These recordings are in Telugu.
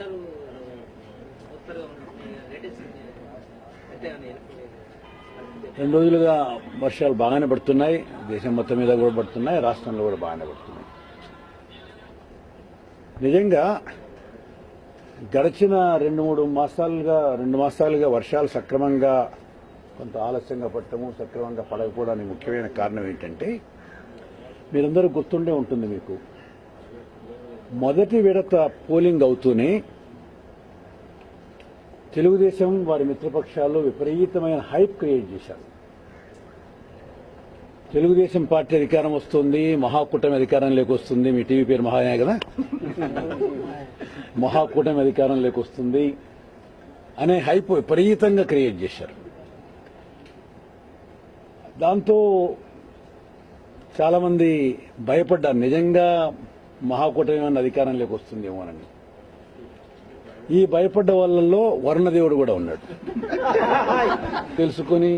వర్షాలు రెండు రోజులుగా వర్షాలు బాగానే పడుతున్నాయి. దేశం మొత్తం మీద కూడా పడుతున్నాయి, రాష్ట్రంలో కూడా బాగానే పడుతున్నాయి. నిజంగా గడిచిన రెండు మాసాలుగా వర్షాలు సక్రమంగా కొంత ఆలస్యంగా పడటము, సక్రమంగా పడకపోవడానికి ముఖ్యమైన కారణం ఏంటంటే, మీరందరూ గుర్తుండే ఉంటుంది మీకు, మొదటి విడత పోలింగ్ అవుతూనే తెలుగుదేశం వారి మిత్రపక్షాల్లో విపరీతమైన హైప్ క్రియేట్ చేశారు. తెలుగుదేశం పార్టీ అధికారం వస్తుంది, మహాకూటమి అధికారంలోకి వస్తుంది. మీ టీవీ పేరు మహానే కదా, మహాకూటమి అధికారంలోకి వస్తుంది అనే హైప్ విపరీతంగా క్రియేట్ చేశారు. దాంతో చాలా మంది భయపడ్డారు, నిజంగా మహాకూటమి ఏమన్నా అధికారంలోకి వస్తుందేమోనని. ఈ భయపడ్డ వాళ్ళల్లో వరుణదేవుడు కూడా ఉన్నాడు. తెలుసుకుని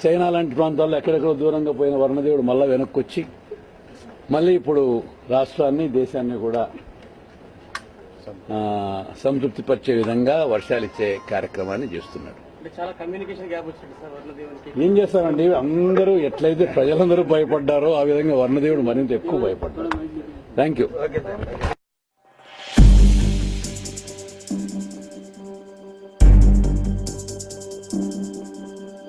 చైనా లాంటి ప్రాంతాల్లో ఎక్కడెక్కడో దూరంగా పోయిన వరుణదేవుడు మళ్ళా వెనక్కి వచ్చి మళ్ళీ ఇప్పుడు రాష్ట్రాన్ని, దేశాన్ని కూడా సంతృప్తిపరిచే విధంగా వర్షాలు ఇచ్చే కార్యక్రమాన్ని చేస్తున్నాడు. ఏం చేస్తారండి, అందరూ ఎట్లయితే ప్రజలందరూ భయపడ్డారో ఆ విధంగా వరుణదేవుడు మరింత ఎక్కువ భయపడ్డారు. Thank you.